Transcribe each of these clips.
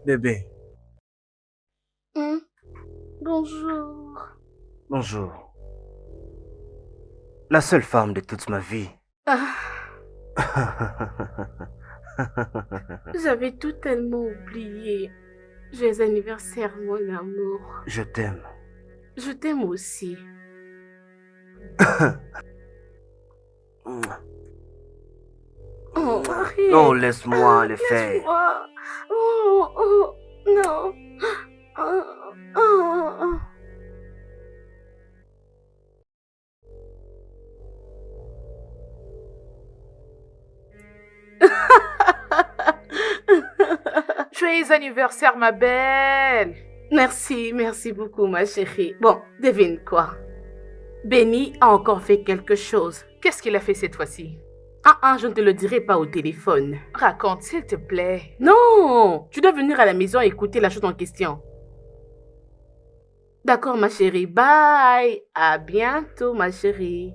Bébé, Hmm, Bonjour. bonjour. La seule femme de toute ma vie. Ah, j'avais tout tellement oublié. Joyeux anniversaire, mon amour. Je t'aime. Je t'aime aussi. Oh, Non, arrête. laisse-moi le faire. Laisse-moi. Oh, non. Oh, oh. Joyeux anniversaire, ma belle! Merci beaucoup, ma chérie. Bon, devine quoi. Benny a encore fait quelque chose. Qu'est-ce qu'il a fait cette fois-ci? Je ne te le dirai pas au téléphone. Raconte, s'il te plaît. Non, tu dois venir à la maison et écouter la chose en question. D'accord, ma chérie. Bye. À bientôt, ma chérie.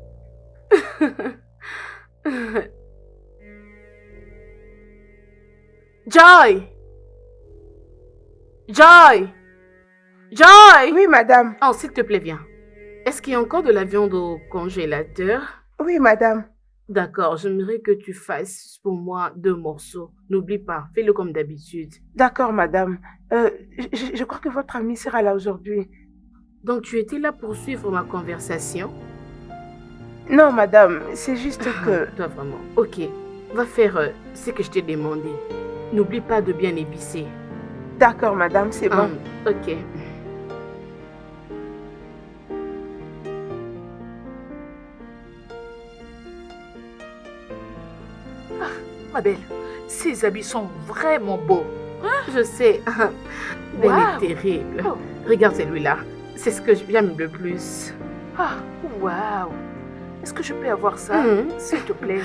Joy! Joy! Joy! Oui, madame. Oh, s'il te plaît, viens. Est-ce qu'il y a encore de la viande au congélateur? Oui, madame. D'accord, j'aimerais que tu fasses pour moi 2 morceaux. N'oublie pas, fais-le comme d'habitude. D'accord, madame. Je crois que votre ami sera là aujourd'hui. Donc, tu étais là pour suivre ma conversation? Non, madame, c'est juste que... Toi, vraiment. Ok, va faire ce que je t'ai demandé. N'oublie pas de bien épicer. D'accord, madame, c'est bon. Ok. Ma belle, ces habits sont vraiment beaux. Je sais. Ben Wow. est terrible. Oh. Regarde celui-là. C'est ce que j'aime le plus. Ah, waouh! Est-ce que je peux avoir ça, s'il te plaît?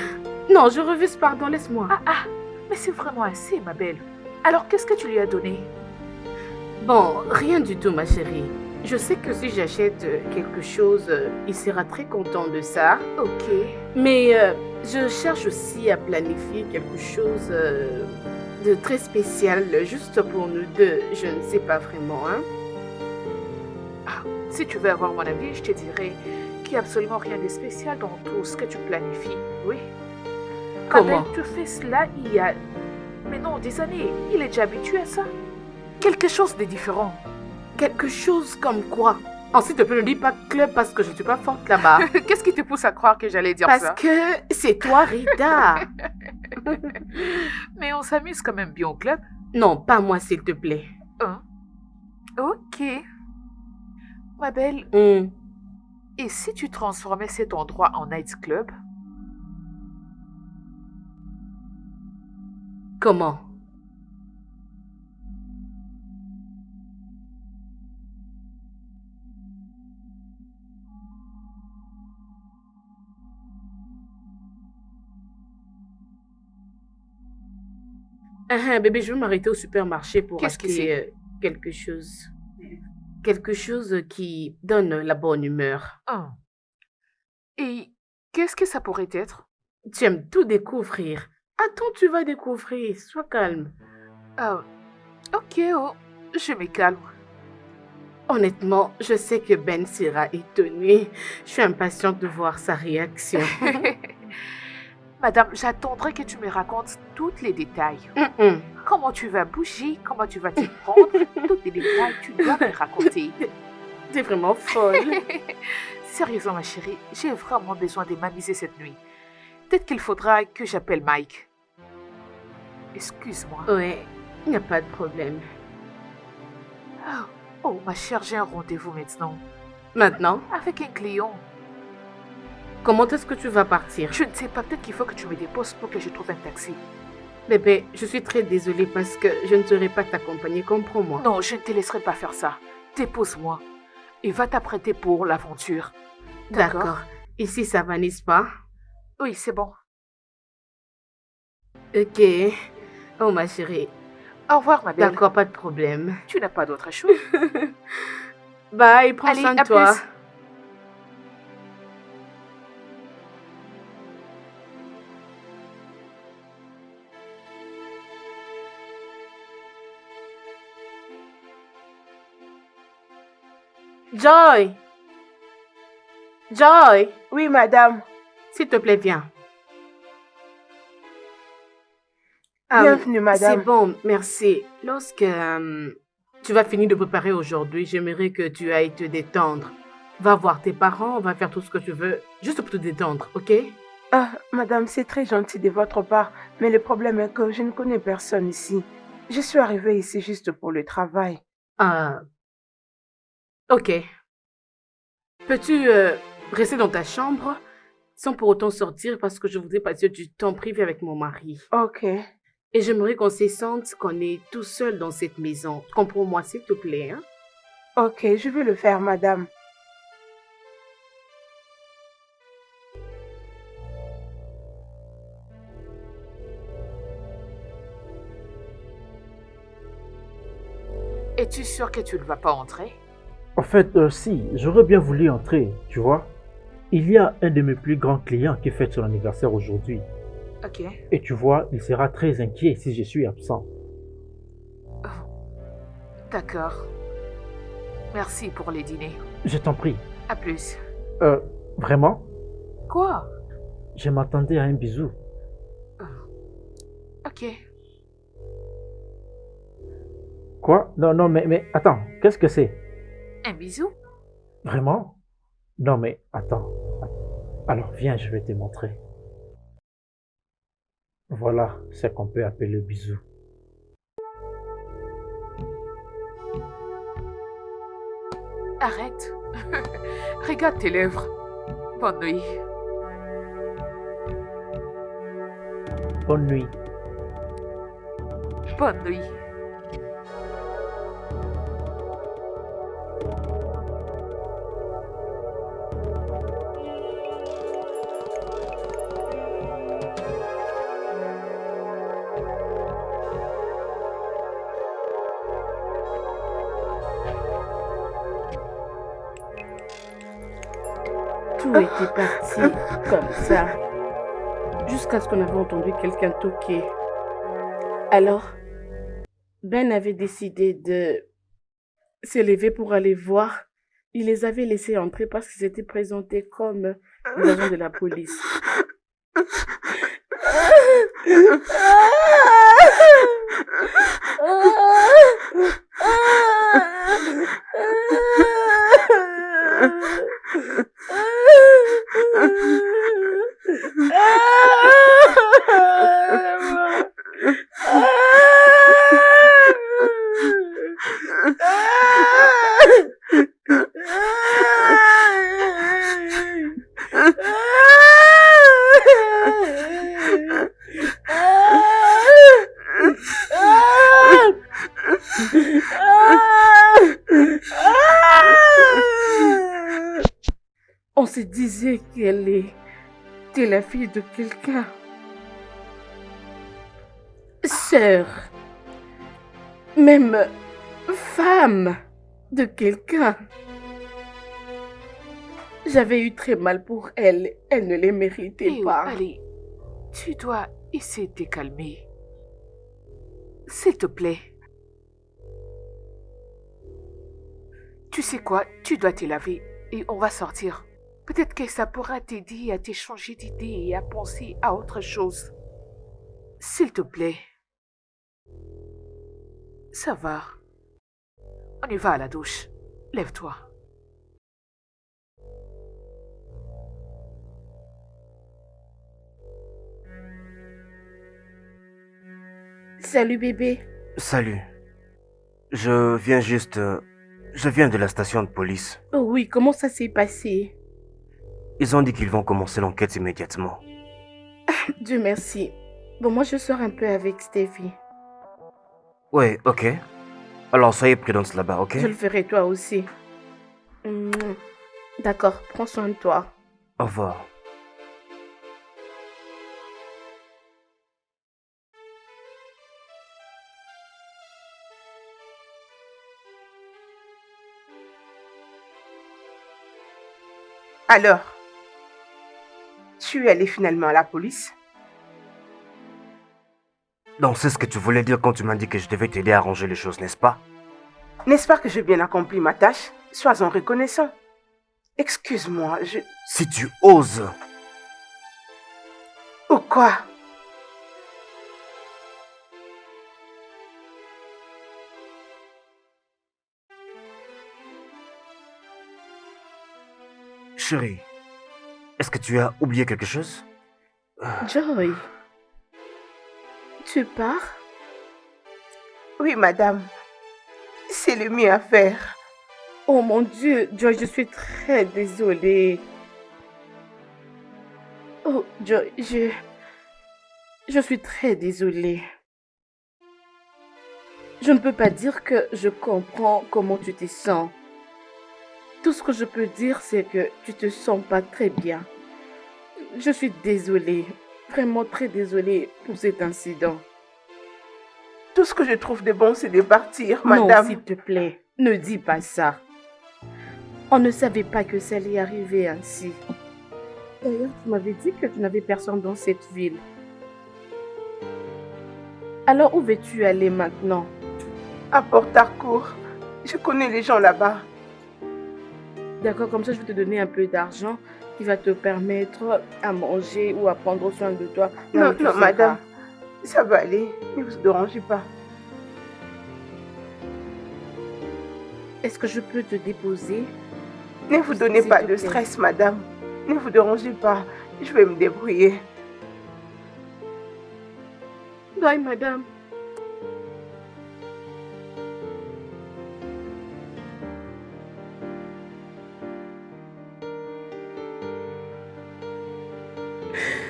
Non, je refuse, pardon, laisse-moi. Mais c'est vraiment assez, ma belle. Alors, qu'est-ce que tu lui as donné? Bon, rien du tout, ma chérie. Je sais que si j'achète quelque chose, il sera très content de ça. Ok. Mais je cherche aussi à planifier quelque chose de très spécial, juste pour nous deux. Je ne sais pas vraiment, hein. Si tu veux avoir mon avis, je te dirais qu'il n'y a absolument rien de spécial dans tout ce que tu planifies. Oui. Ma Comment? belle, tu fais cela il y a... Mais non, des années. Il est déjà habitué à ça. Quelque chose de différent. Quelque chose comme quoi? Ensuite, te plaît, ne dis pas club parce que je ne suis pas forte là-bas. Qu'est-ce qui te pousse à croire que j'allais dire Parce ça? que c'est toi, Rita. Mais on s'amuse quand même bien au club. Non, pas moi, s'il te plaît. Hein? Ok. Ma belle, et si tu transformais cet endroit en nightclub? Comment? Bébé, je vais m'arrêter au supermarché pour Qu'est-ce que acheter c'est? quelque chose. Quelque chose qui donne la bonne humeur. Hein. Et qu'est-ce que ça pourrait être? Tu aimes tout découvrir. Attends, tu vas découvrir. Sois calme. Ah, ok, oh, je me calme. Honnêtement, je sais que Ben sera étonné. Je suis impatiente de voir sa réaction. Madame, j'attendrai que tu me racontes tous les détails. Comment tu vas bouger, comment tu vas t'y prendre, tous les détails, tu dois me raconter. T'es vraiment folle. Sérieusement, ma chérie, j'ai vraiment besoin de m'amuser cette nuit. Peut-être qu'il faudra que j'appelle Mike. Excuse-moi. Ouais, il n'y a pas de problème. Oh, ma chère, j'ai un rendez-vous maintenant. Maintenant, Avec un client. comment est-ce que tu vas partir? Je ne sais pas, peut-être qu'il faut que tu me déposes pour que je trouve un taxi. Bébé, je suis très désolée parce que je ne saurais pas t'accompagner, comprends-moi. Non, je ne te laisserai pas faire ça. Dépose-moi et va t'apprêter pour l'aventure. D'accord. Ici, ça va, n'est-ce pas? Oui, c'est bon. Ok. Oh, ma chérie. Au revoir, ma belle. D'accord, pas de problème. Tu n'as pas d'autre chose. Bye, prends Allez, soin de à toi. plus. Joy! Joy! Oui, madame. S'il te plaît, viens. Bienvenue, C'est madame. bon, merci. Lorsque tu vas finir de préparer aujourd'hui, j'aimerais que tu ailles te détendre. Va voir tes parents, va faire tout ce que tu veux, juste pour te détendre, ok? Ah, madame, c'est très gentil de votre part, mais le problème est que je ne connais personne ici. Je suis arrivée ici juste pour le travail. Ah, ok. Peux-tu rester dans ta chambre sans pour autant sortir parce que je voudrais passer du temps privé avec mon mari. Ok. Et j'aimerais qu'on se sente qu'on est tout seul dans cette maison. Comprends-moi, s'il te plaît. Hein? Ok, je vais le faire, madame. Es-tu sûr que tu ne vas pas entrer? En fait, si, j'aurais bien voulu entrer, tu vois. Il y a un de mes plus grands clients qui fête son anniversaire aujourd'hui. Ok. Et tu vois, il sera très inquiet si je suis absent. D'accord. Merci pour les dîners. Je t'en prie. À plus. Vraiment? Quoi? Je m'attendais à un bisou. Ok. Quoi? Non, non, mais attends, qu'est-ce que c'est? Un bisou? Vraiment? Non, mais attends. Alors, viens, je vais te montrer. Voilà ce qu'on peut appeler le bisou. Arrête. Regarde tes lèvres. Bonne nuit. Bonne nuit. Bonne nuit. Tout était parti comme ça. Jusqu'à ce qu'on avait entendu quelqu'un toquer. Alors, Ben avait décidé de se lever pour aller voir. Il les avait laissés entrer parce qu'ils étaient présentés comme des agents de la police. On se disait qu'elle était la fille de quelqu'un. Sœur. Même femme de quelqu'un. J'avais eu très mal pour elle. Elle ne les méritait pas. Allez, tu dois essayer de te calmer. S'il te plaît. Tu sais quoi? Tu dois te laver et on va sortir. Peut-être que ça pourra t'aider à te changer d'idée et à penser à autre chose. S'il te plaît. Ça va. On y va à la douche. Lève-toi. Salut bébé. Salut. Je viens de la station de police. Oh oui, comment ça s'est passé? Ils ont dit qu'ils vont commencer l'enquête immédiatement. Dieu merci. Bon, moi je sors un peu avec Stevie. Ouais, ok. Alors soyez prudente là-bas, ok? Je le ferai toi aussi. D'accord, prends soin de toi. Au revoir. Alors, tu es allé finalement à la police? Donc c'est ce que tu voulais dire quand tu m'as dit que je devais t'aider à arranger les choses, n'est-ce pas? N'est-ce pas que j'ai bien accompli ma tâche? Sois-en reconnaissant. Excuse-moi, Si tu oses, Ou quoi? chérie, est-ce que tu as oublié quelque chose? Joy, tu pars? Oui, madame. C'est le mieux à faire. Oh mon Dieu, Joy, je suis très désolée. Oh, Joy, je suis très désolée. Je ne peux pas dire que je comprends comment tu te sens. Tout ce que je peux dire, c'est que tu te sens pas très bien. Je suis désolée, vraiment très désolée pour cet incident. Tout ce que je trouve de bon, c'est de partir, Non, madame. s'il te plaît, ne dis pas ça. On ne savait pas que ça allait arriver ainsi. D'ailleurs, tu m'avais dit que tu n'avais personne dans cette ville. Alors, où veux-tu aller maintenant? À Port-Harcourt. Je connais les gens là-bas. D'accord, comme ça, je vais te donner un peu d'argent qui va te permettre à manger ou à prendre soin de toi. là Non, où tu non, seras. madame. Ça va aller. Ne vous dérangez pas. Est-ce que je peux te déposer? Ne vous donnez S'il pas te de plaît. stress, madame. Ne vous dérangez pas. Je vais me débrouiller. Bye, madame.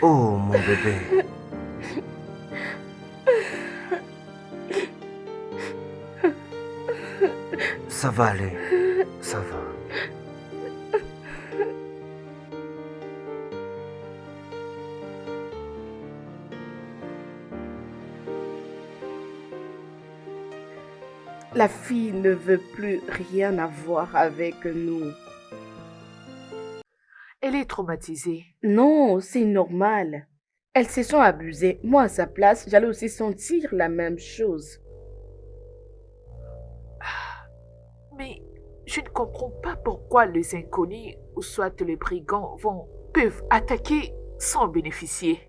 Oh, mon bébé. Ça va aller. Ça va. La fille ne veut plus rien avoir avec nous. Elle est traumatisée. Non, c'est normal. Elle se sent abusée. Moi, à sa place, j'allais aussi sentir la même chose. Mais je ne comprends pas pourquoi les inconnus ou soit les brigands peuvent attaquer sans bénéficier.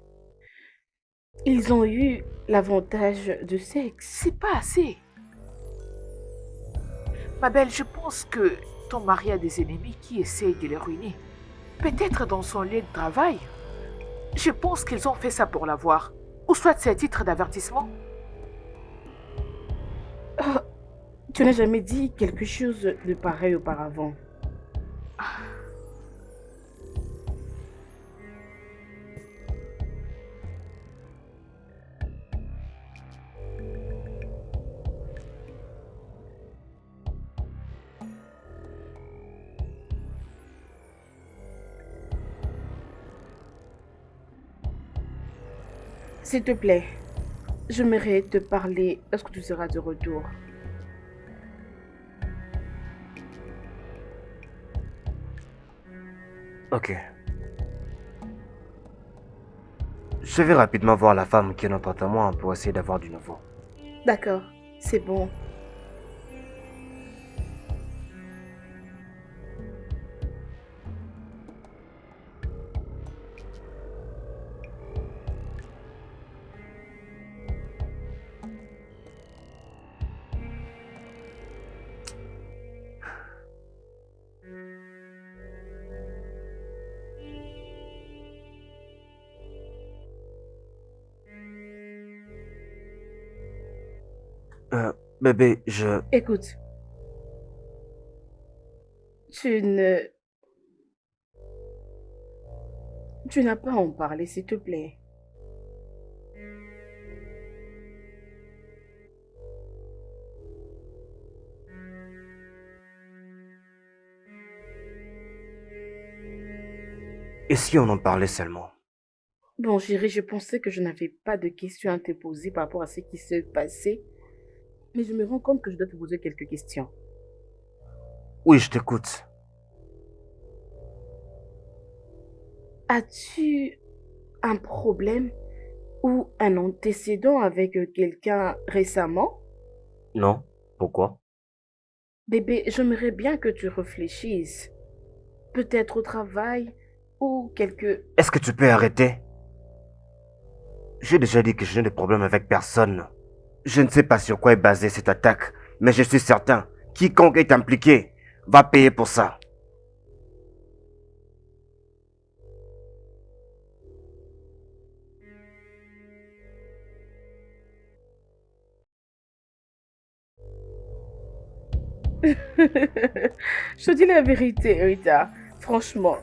Ils ont eu l'avantage de sexe. C'est pas assez. Ma belle, je pense que ton mari a des ennemis qui essayent de les ruiner. Peut-être dans son lieu de travail. Je pense qu'ils ont fait ça pour l'avoir. Ou soit c'est un titre d'avertissement. Tu n'as jamais dit quelque chose de pareil auparavant. S'il te plaît, j'aimerais te parler lorsque tu seras de retour. Ok. Je vais rapidement voir la femme qui est notre témoin pour essayer d'avoir du nouveau. D'accord, c'est bon. Bébé, Écoute, tu n'as pas à en parler, s'il te plaît. Et si on en parlait seulement? Bon, chérie, je pensais que je n'avais pas de questions à te poser par rapport à ce qui s'est passé, mais je me rends compte que je dois te poser quelques questions. Oui, je t'écoute. As-tu un problème ou un antécédent avec quelqu'un récemment? Non? Pourquoi? Bébé, j'aimerais bien que tu réfléchisses. Peut-être au travail ou quelque... Est-ce que tu peux arrêter? J'ai déjà dit que je n'ai de problème avec personne. Je ne sais pas sur quoi est basée cette attaque, mais je suis certain, quiconque est impliqué va payer pour ça. Je te dis la vérité, Rita. Franchement,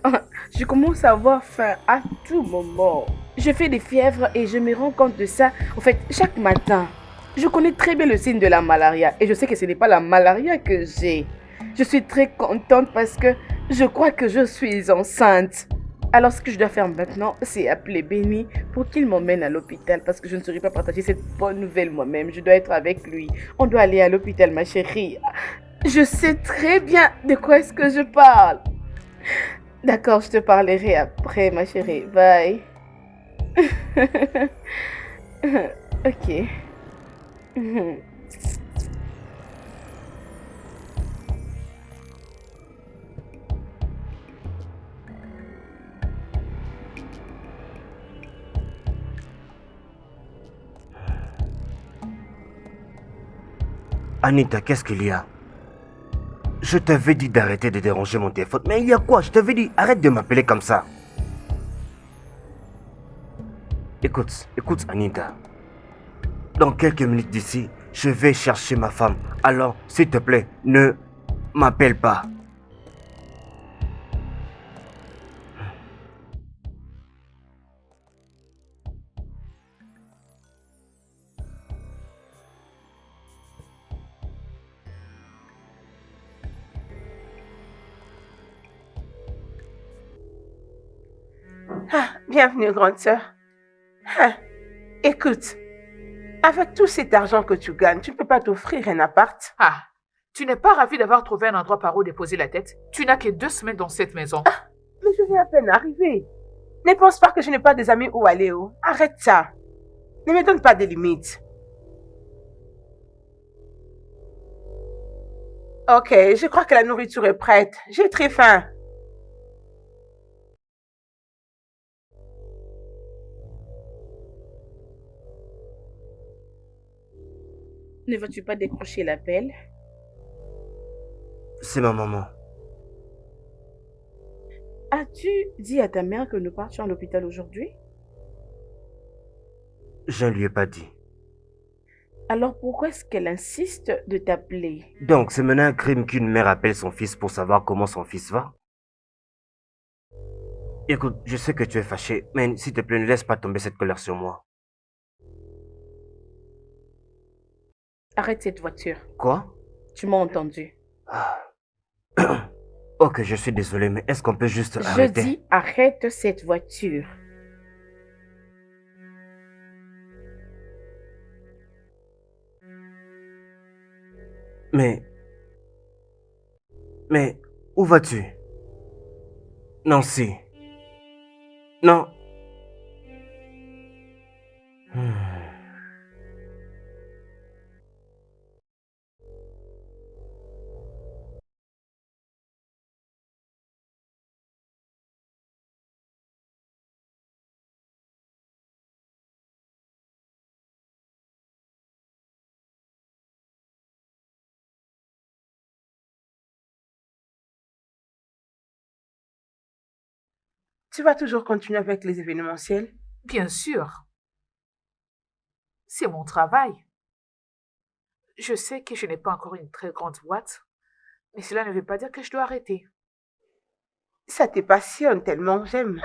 je commence à avoir faim à tout moment. Je fais des fièvres et je me rends compte de ça, en fait, chaque matin. Je connais très bien le signe de la malaria et je sais que ce n'est pas la malaria que j'ai. Je suis très contente parce que je crois que je suis enceinte. Alors ce que je dois faire maintenant, c'est appeler Benny pour qu'il m'emmène à l'hôpital parce que je ne saurais pas partager cette bonne nouvelle moi-même. Je dois être avec lui. On doit aller à l'hôpital, ma chérie. Je sais très bien de quoi est-ce que je parle. D'accord, je te parlerai après, ma chérie. Bye. Ok. Anita, qu'est-ce qu'il y a? Je t'avais dit d'arrêter de déranger mon téléphone, mais il y a quoi? Je t'avais dit, arrête de m'appeler comme ça. Écoute, Anita. Dans quelques minutes d'ici, je vais chercher ma femme. Alors, s'il te plaît, ne m'appelle pas. Ah, bienvenue, grande sœur. Ah, écoute, avec tout cet argent que tu gagnes, tu ne peux pas t'offrir un appart. Ah, tu n'es pas ravi d'avoir trouvé un endroit par où déposer la tête? Tu n'as que 2 semaines dans cette maison. Mais je viens à peine d'arriver. Ne pense pas que je n'ai pas des amis où aller. Oh. Arrête ça. Ne me donne pas de limites. Ok, je crois que la nourriture est prête. J'ai très faim. Ne vas-tu pas décrocher l'appel? C'est ma maman. As-tu dit à ta mère que nous partions à l'hôpital aujourd'hui? Je ne lui ai pas dit. Alors pourquoi est-ce qu'elle insiste de t'appeler? Donc, c'est maintenant un crime qu'une mère appelle son fils pour savoir comment son fils va? Écoute, je sais que tu es fâché, mais s'il te plaît, ne laisse pas tomber cette colère sur moi. Arrête cette voiture. Quoi? Tu m'as entendu. Ok, je suis désolé, mais est-ce qu'on peut juste Je arrêter? dis arrête cette voiture. Mais... Mais... Où vas-tu? Nancy. Non. Hmm. Tu vas toujours continuer avec les événementiels? Bien sûr. C'est mon travail. Je sais que je n'ai pas encore une très grande boîte, mais cela ne veut pas dire que je dois arrêter. Ça te passionne tellement, j'aime.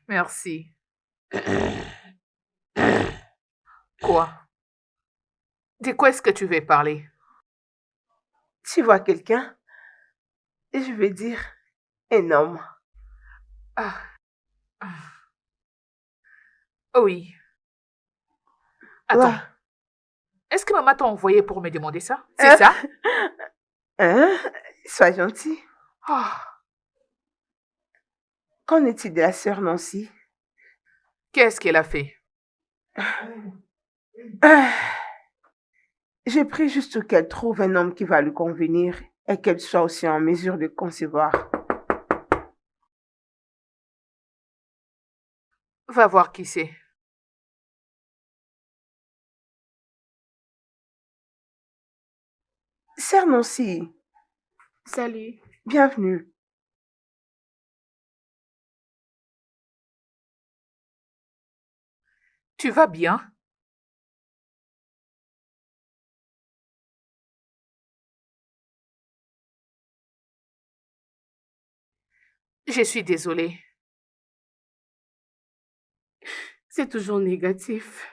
Merci. Quoi? De quoi est-ce que tu veux parler? Tu vois quelqu'un? Et je vais dire un homme. Ah. Oh oui. Attends. Ouais. Est-ce que maman t'a envoyé pour me demander ça? C'est ça? Hein? Sois gentil. Ah. Qu'en est-il de la sœur Nancy? Qu'est-ce qu'elle a fait? Ah, J'ai pris juste qu'elle trouve un homme qui va lui convenir et qu'elle soit aussi en mesure de concevoir. Va voir qui c'est. Sœur Nancy, Salut. bienvenue. Tu vas bien? Je suis désolée. C'est toujours négatif.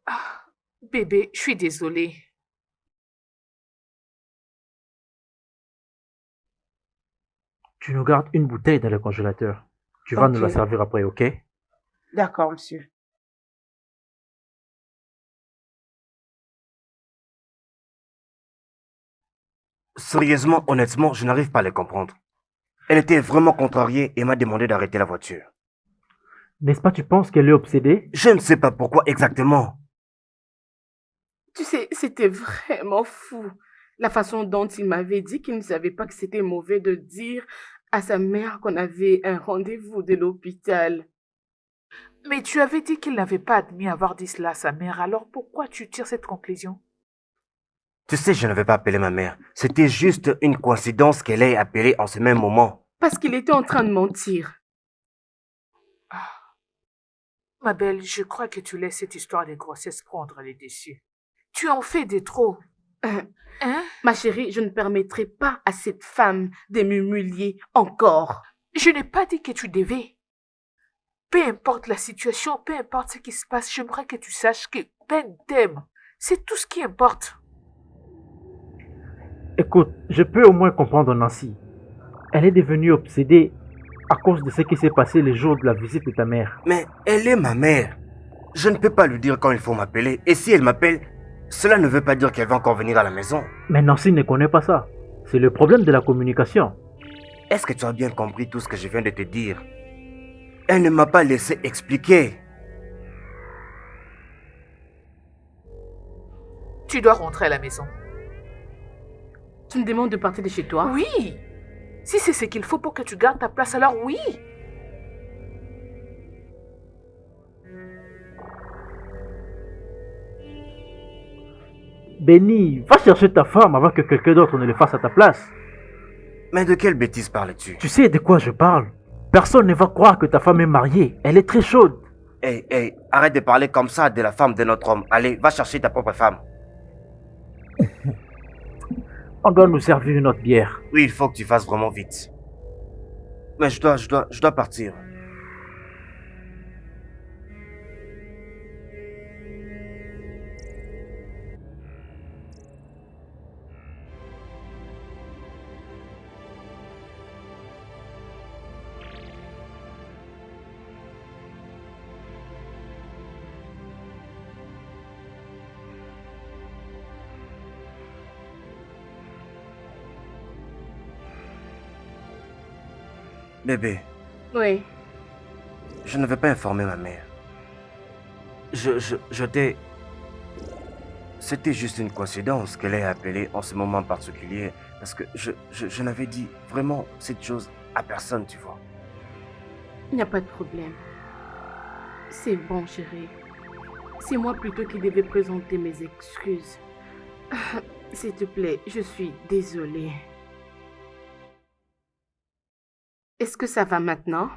Ah, bébé, je suis désolée. Tu nous gardes une bouteille dans le congélateur. Tu vas nous la Ok, servir après, ok? d'accord, monsieur. Sérieusement, honnêtement, je n'arrive pas à les comprendre. Elle était vraiment contrariée et m'a demandé d'arrêter la voiture. N'est-ce pas, tu penses qu'elle est obsédée? Je ne sais pas pourquoi exactement. Tu sais, c'était vraiment fou. La façon dont il m'avait dit qu'il ne savait pas que c'était mauvais de dire à sa mère qu'on avait un rendez-vous de l'hôpital. Mais tu avais dit qu'il n'avait pas admis avoir dit cela à sa mère, alors pourquoi tu tires cette conclusion? Tu sais, je n'avais pas appelé ma mère. C'était juste une coïncidence qu'elle ait appelé en ce même moment. Parce qu'il était en train de mentir. Ma belle, je crois que tu laisses cette histoire de grossesse prendre les dessus. Tu en fais de trop. Euh, Hein? Ma chérie, je ne permettrai pas à cette femme de m'humilier encore. Je n'ai pas dit que tu devais. Peu importe la situation, peu importe ce qui se passe, j'aimerais que tu saches que Ben t'aime. C'est tout ce qui importe. Écoute, je peux au moins comprendre Nancy. Elle est devenue obsédée à cause de ce qui s'est passé le jour de la visite de ta mère. Mais elle est ma mère. Je ne peux pas lui dire quand il faut m'appeler. Et si elle m'appelle, cela ne veut pas dire qu'elle va encore venir à la maison. Mais Nancy ne connaît pas ça. C'est le problème de la communication. Est-ce que tu as bien compris tout ce que je viens de te dire? Elle ne m'a pas laissé expliquer. Tu dois rentrer à la maison. Tu me demandes de partir de chez toi? Oui. Si c'est ce qu'il faut pour que tu gardes ta place, alors oui. Benny, va chercher ta femme avant que quelqu'un d'autre ne le fasse à ta place. Mais de quelle bêtise parles-tu? Tu sais de quoi je parle? Personne ne va croire que ta femme est mariée. Elle est très chaude. Hey, hey, arrête de parler comme ça de la femme de notre homme. Allez, va chercher ta propre femme. On doit nous servir une autre bière. Oui, il faut que tu fasses vraiment vite. Mais je dois partir. Bébé, Oui. je ne vais pas informer ma mère. Je t'ai... C'était juste une coïncidence qu'elle ait appelé en ce moment particulier. Parce que je n'avais dit vraiment cette chose à personne, tu vois. Il n'y a pas de problème. C'est bon, chérie. C'est moi plutôt qui devais présenter mes excuses. S'il te plaît, je suis désolée. Est-ce que ça va maintenant?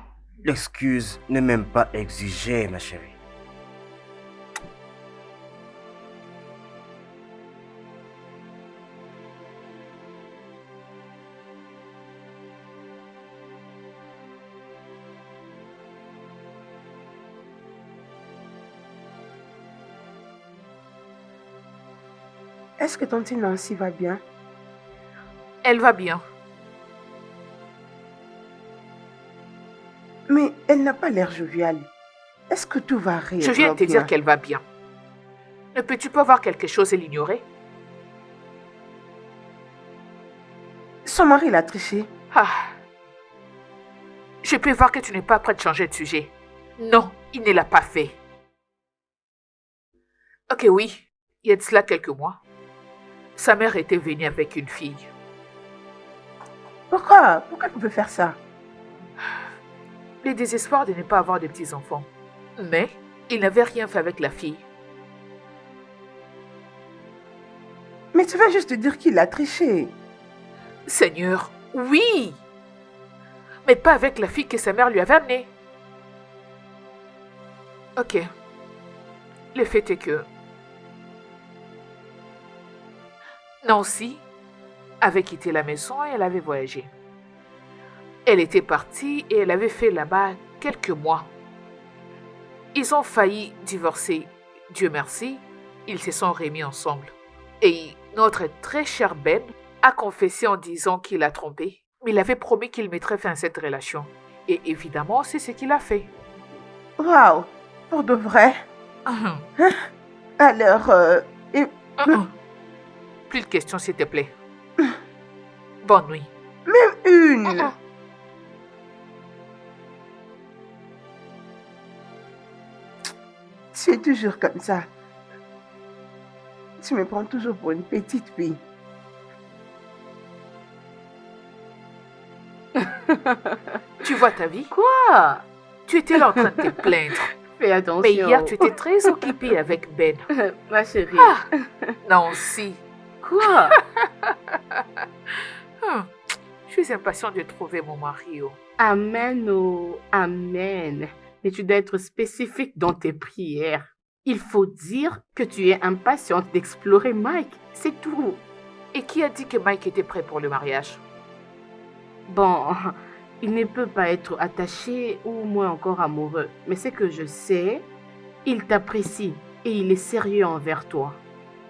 L'excuse n'est même pas exigée, ma chérie. Est-ce que tante Nancy va bien? Elle va bien. Mais elle n'a pas l'air joviale. Est-ce que tout va réellement Je viens de te bien? dire qu'elle va bien. Ne peux-tu pas voir quelque chose et l'ignorer? Son mari l'a triché. Ah. Je peux voir que tu n'es pas prêt de changer de sujet. Non, il ne l'a pas fait. Ok, oui. il y a de cela quelques mois, sa mère était venue avec une fille. Pourquoi? Pourquoi tu veux faire ça? Le désespoir de ne pas avoir de petits-enfants. Mais il n'avait rien fait avec la fille. Mais tu vas juste dire qu'il a triché. Seigneur, oui! Mais pas avec la fille que sa mère lui avait amenée. Ok. Le fait est que Nancy avait quitté la maison et elle avait voyagé. Elle était partie et elle avait fait là-bas quelques mois. Ils ont failli divorcer. Dieu merci, ils se sont remis ensemble. Et notre très cher Ben a confessé en disant qu'il a trompé. Mais il avait promis qu'il mettrait fin à cette relation. Et évidemment, c'est ce qu'il a fait. Waouh! Pour de vrai? Alors, et Plus de questions, s'il te plaît. Bonne nuit. une! Tu es toujours comme ça. Tu me prends toujours pour une petite fille. Tu vois ta vie? Quoi? Tu étais là en train de te plaindre. Fais attention. Mais hier, tu étais très occupée avec Ben. Ma chérie. Nancy. Quoi? Je suis impatiente de trouver mon mari. Amen, oh, amen. Mais tu dois être spécifique dans tes prières. Il faut dire que tu es impatiente d'explorer Mike. C'est tout. Et qui a dit que Mike était prêt pour le mariage? Bon, il ne peut pas être attaché ou moins encore amoureux. Mais ce que je sais, il t'apprécie et il est sérieux envers toi.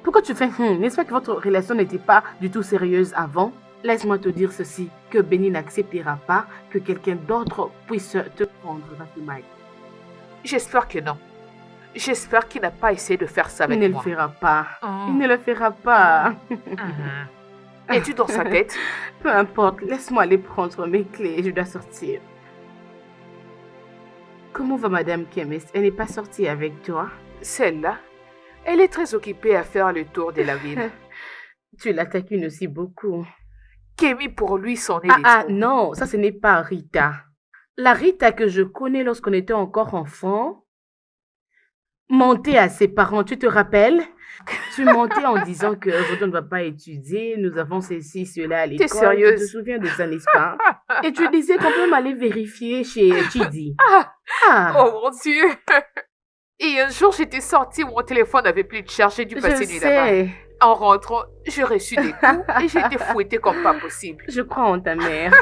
Pourquoi tu fais n'est-ce pas que votre relation n'était pas du tout sérieuse avant? Laisse-moi te dire ceci, que Benny n'acceptera pas que quelqu'un d'autre puisse te prendre avec Mike. J'espère que non. J'espère qu'il n'a pas essayé de faire ça avec Il ne moi. le fera pas. Il ne le fera pas. Es-tu dans sa tête? Peu importe, laisse-moi aller prendre mes clés, je dois sortir. Comment va Madame Kemis? Elle n'est pas sortie avec toi? Celle-là, elle est très occupée à faire le tour de la ville. Tu la taquines aussi beaucoup. Kémy, pour lui, c'en est des trop. Non, ça ce n'est pas Rita. La Rita que je connais lorsqu'on était encore enfant, mentait à ses parents, tu te rappelles? Tu mentais en disant que Rodo ne va pas étudier, nous avons ceci, cela à l'école. T'es sérieuse? Tu te souviens de ça, n'est-ce pas? Et tu disais qu'on peut m'aller vérifier chez Chidi. Oh mon Dieu! Et un jour, j'étais sortie, mon téléphone n'avait plus de charge, j'ai dû passer Je nuit là-bas. sais, En rentrant, j'ai reçu des coups et j'ai été fouettée comme pas possible. je crois en ta mère.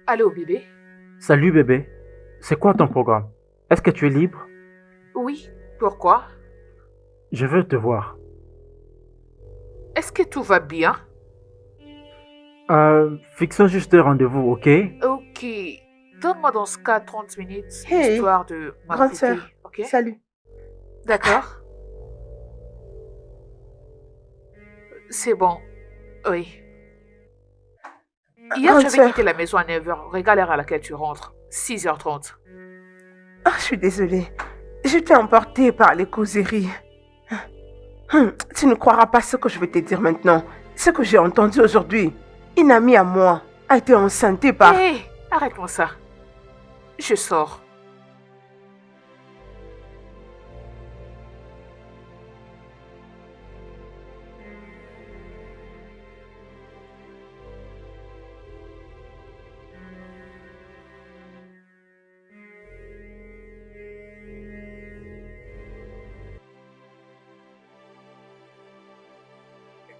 Allô, bébé? Salut bébé, c'est quoi ton programme? Est-ce que tu es libre? Oui, pourquoi? Je veux te voir. Est-ce que tout va bien? Fixons juste un rendez-vous, ok? Ok. Donne-moi dans ce cas 30 minutes, Hey, histoire de grande m'apprêter, sœur. ok? Salut. D'accord. C'est bon. Oui. Hier, Grande j'avais sœur. quitté la maison à 9h. Regarde l'heure à laquelle tu rentres. 6h30. Ah, je suis désolée. Je t'ai emporté par les causeries. Tu ne croiras pas ce que je vais te dire maintenant. Ce que j'ai entendu aujourd'hui. Une amie à moi a été enceintée par... Hé, arrête-moi ça. Je sors.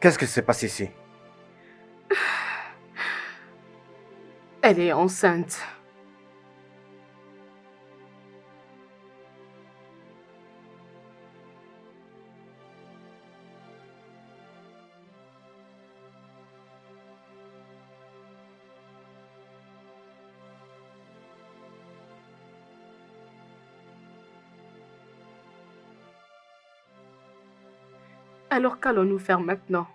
Qu'est-ce qui s'est passé ici? Elle est enceinte. Alors qu'allons-nous faire maintenant?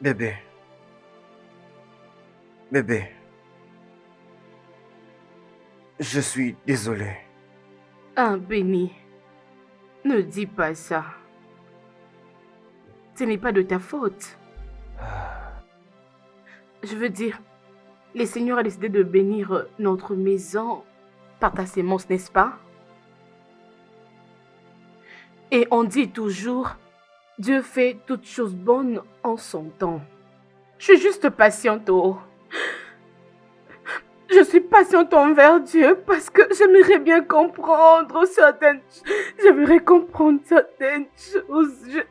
Bébé. Bébé. Je suis désolé. Ah, Béni, ne dis pas ça. Ce n'est pas de ta faute. Je veux dire, le Seigneur a décidé de bénir notre maison par ta sémence, n'est-ce pas? Et on dit toujours, Dieu fait toutes choses bonnes en son temps. Je suis juste patiente, oh. Je suis patiente envers Dieu parce que j'aimerais bien comprendre certaines choses. J'aimerais comprendre certaines choses.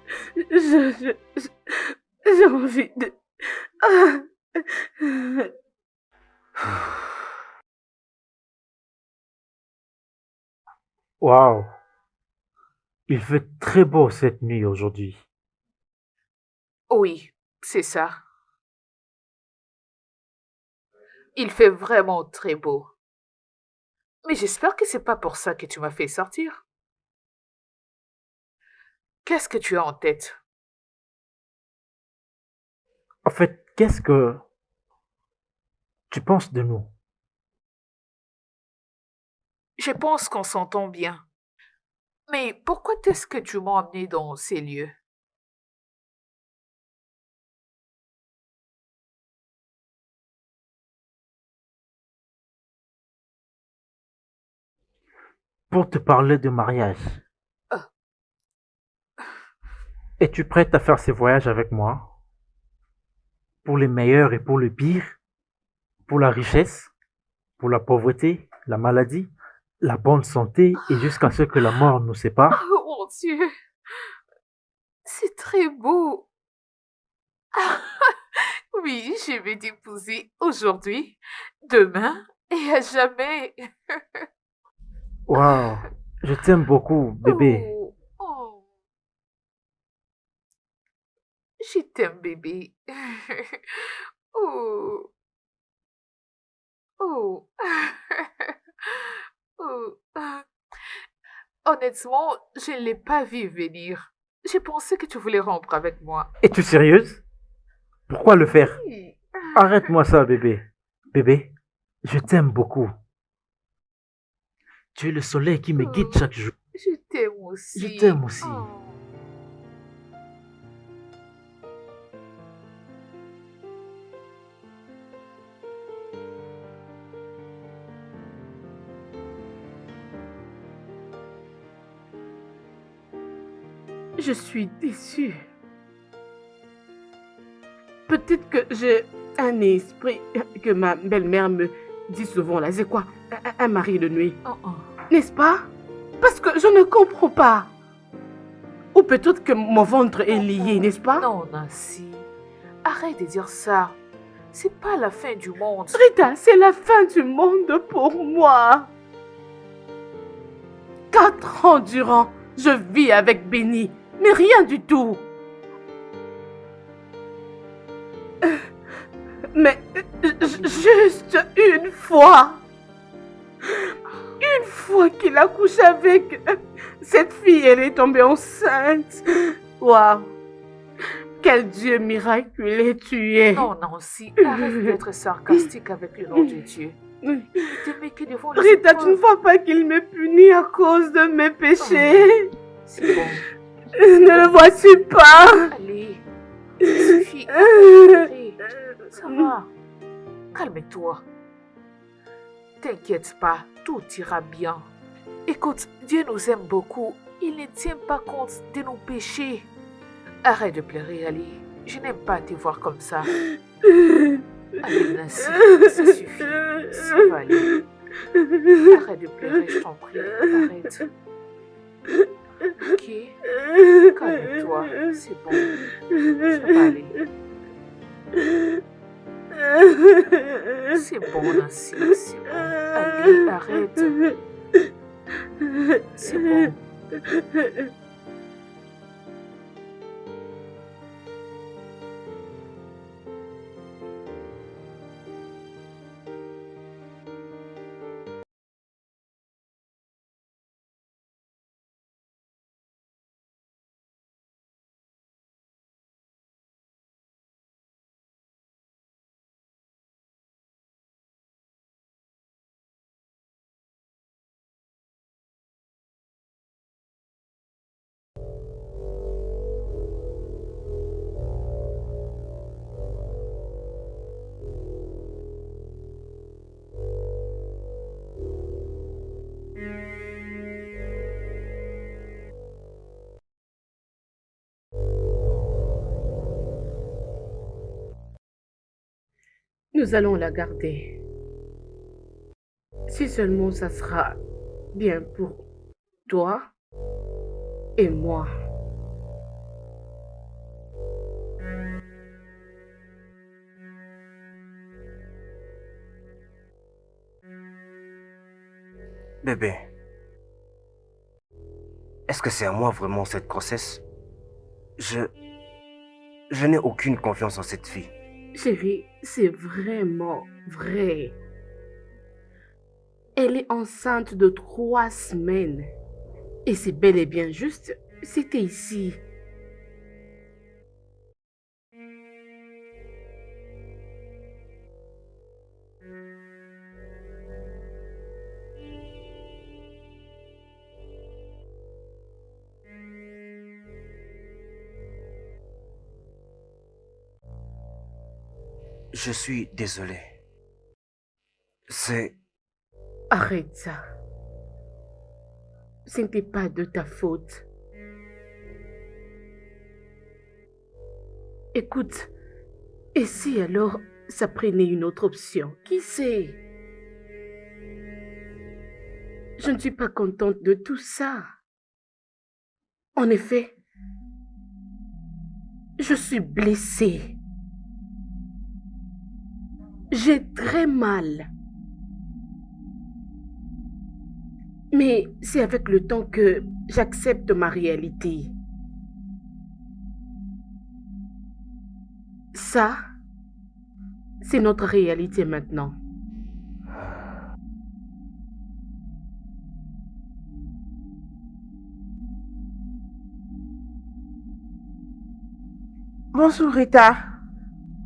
J'ai envie de... Waouh, il fait très beau cette nuit aujourd'hui. Oui, c'est ça. Il fait vraiment très beau. Mais j'espère que c'est pas pour ça que tu m'as fait sortir. Qu'est-ce que tu as en tête? En fait, qu'est-ce que tu penses de nous? Je pense qu'on s'entend bien. Mais pourquoi est-ce que tu m'as emmené dans ces lieux? Pour te parler de mariage. Ah, Es-tu prête à faire ces voyages avec moi? Pour les meilleurs et pour le pire? Pour la richesse? Pour la pauvreté? La maladie? La bonne santé? Et jusqu'à ce que la mort nous sépare? oh mon Dieu, c'est très beau. Oui, je vais t'épouser aujourd'hui, demain et à jamais. Waouh, je t'aime beaucoup, bébé. Oh, oh, je t'aime, bébé. Oh, oh, oh. Honnêtement, je ne l'ai pas vu venir. J'ai pensé que tu voulais rompre avec moi. Es-tu sérieuse? Pourquoi le faire? Oui. Arrête-moi ça, bébé. Bébé, je t'aime beaucoup. Tu es le soleil qui me guide Oh, chaque jour. je t'aime aussi. Je t'aime aussi. Oh. Je suis déçue. Peut-être que j'ai un esprit que ma belle-mère me dit souvent là. C'est quoi? Un mari de nuit. Oh, oh. N'est-ce pas? Parce que je ne comprends pas. Ou peut-être que mon ventre est lié, n'est-ce pas? Non, Nancy. Arrête de dire ça. C'est pas la fin du monde. Rita, c'est la fin du monde pour moi. 4 ans durant, je vis avec Béni, mais rien du tout. Mais juste une fois qu'il a couché avec cette fille, elle est tombée enceinte. Waouh! Quel Dieu miraculeux tu es. Non, Nancy, arrête d'être sarcastique avec le nom de Dieu. Il t'aimait que devant les Rita, tu ne épreuves. vois pas qu'il me punit à cause de mes péchés. C'est bon. Ne le vois-tu pas? Allez, il suffit. Allez, ça va. Calme-toi. T'inquiète pas, tout ira bien. Écoute, Dieu nous aime beaucoup. Il ne tient pas compte de nos péchés. Arrête de pleurer, Ali. Je n'aime pas te voir comme ça. Allez, Nancy, ça suffit. Ça va aller. Arrête de pleurer, je t'en prie. Arrête. Ok, calme-toi. C'est bon. Ça va aller. C'est bon, Nancy. C'est bon. Allez, arrête. C'est bon. Nous allons la garder. Si seulement ça sera bien pour toi et moi. Bébé, est-ce que c'est à moi vraiment cette grossesse? Je n'ai aucune confiance en cette fille. Chérie, c'est vraiment vrai. Elle est enceinte de 3 semaines. Et c'est bel et bien juste. C'était ici. Je suis désolé. C'est... Arrête ça. Ce n'était pas de ta faute. Écoute, et si alors ça prenait une autre option? Qui sait? Je ne suis pas contente de tout ça. En effet, je suis blessée. J'ai très mal. Mais c'est avec le temps que j'accepte ma réalité. Ça, c'est notre réalité maintenant. Bonjour Rita.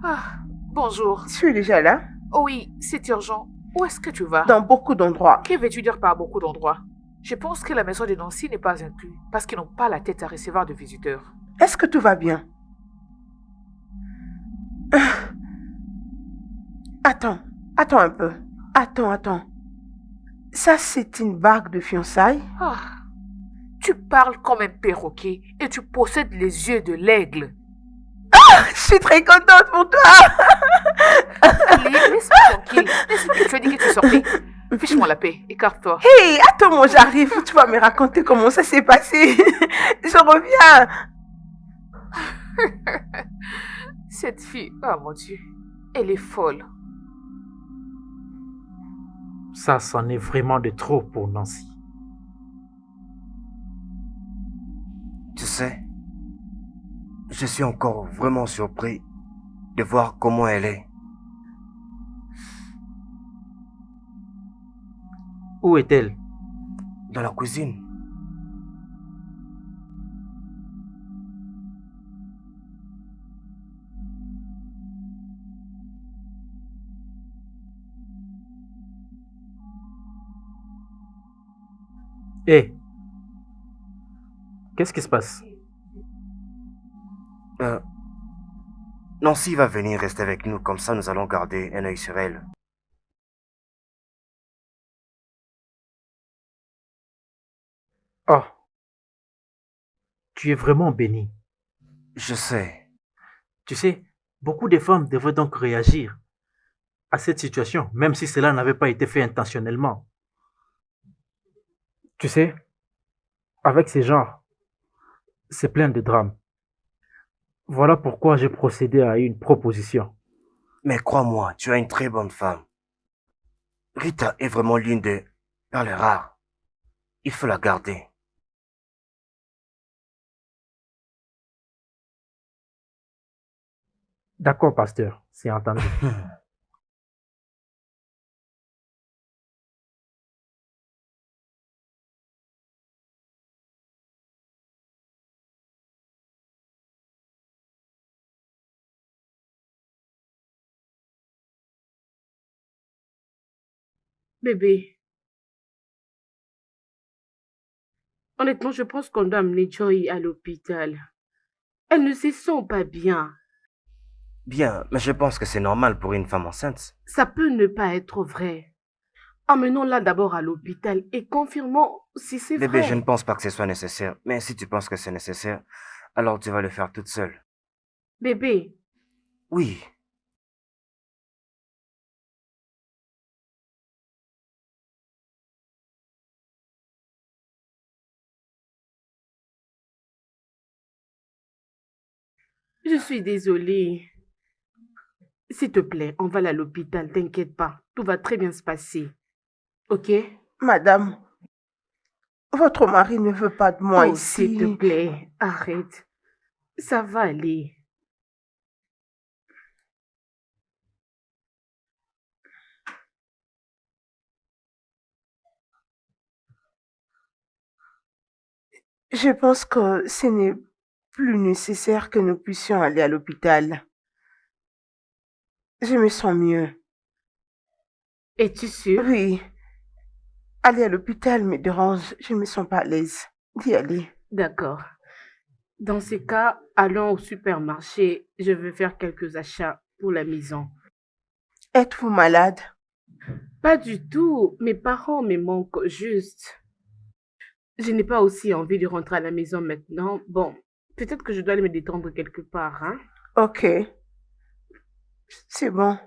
Ah, bonjour. Tu es déjà là? Oh oui, c'est urgent. Où est-ce que tu vas? Dans beaucoup d'endroits. Que veux-tu dire par beaucoup d'endroits? Je pense que la maison de Nancy n'est pas inclue parce qu'ils n'ont pas la tête à recevoir de visiteurs. Est-ce que tout va bien? Attends un peu. Attends. Ça, c'est une bague de fiançailles? Ah, tu parles comme un perroquet et tu possèdes les yeux de l'aigle. Je suis très contente pour toi. Allez, laisse-moi tranquille. N'est-ce pas que tu as dit que tu sortais? Fiche-moi la paix, écarte-toi. Hé, attends, j'arrive. Tu vas me raconter comment ça s'est passé. Je reviens. Cette fille, oh mon Dieu, elle est folle. Ça, c'en est vraiment de trop pour Nancy. Tu sais, je suis encore vraiment surpris de voir comment elle est. Où est-elle? Dans la cuisine. Hé, qu'est-ce qui se passe? Nancy va venir rester avec nous, comme ça nous allons garder un œil sur elle. Oh, tu es vraiment béni. Je sais. Tu sais, beaucoup de femmes devraient donc réagir à cette situation, même si cela n'avait pas été fait intentionnellement. Tu sais, avec ces genres, c'est plein de drames. Voilà pourquoi j'ai procédé à une proposition. Mais crois-moi, tu as une très bonne femme. Rita est vraiment l'une des perles rares. Il faut la garder. D'accord, pasteur, c'est entendu. Bébé, honnêtement, je pense qu'on doit amener Joy à l'hôpital. Elle ne se sent pas bien. Bien, mais je pense que c'est normal pour une femme enceinte. Ça peut ne pas être vrai. Emmenons-la d'abord à l'hôpital et confirmons si c'est Bébé, je ne vrai. pense pas que ce soit nécessaire. Mais si tu penses que c'est nécessaire, alors tu vas le faire toute seule. Bébé, Oui, je suis désolée. S'il te plaît, on va aller à l'hôpital, t'inquiète pas. Tout va très bien se passer. Ok? Madame, votre mari ne veut pas de moi Oh, s'il te ici. plaît, arrête. Ça va aller. Je pense que ce n'est plus nécessaire que nous puissions aller à l'hôpital. Je me sens mieux. Es-tu sûr? Oui, aller à l'hôpital me dérange. Je ne me sens pas à l'aise d'y aller. D'accord. Dans ce cas, allons au supermarché. Je vais faire quelques achats pour la maison. Êtes-vous malade? Pas du tout. Mes parents me manquent juste. Je n'ai pas aussi envie de rentrer à la maison maintenant. Bon, peut-être que je dois aller me détendre quelque part, hein? Ok, c'est bon.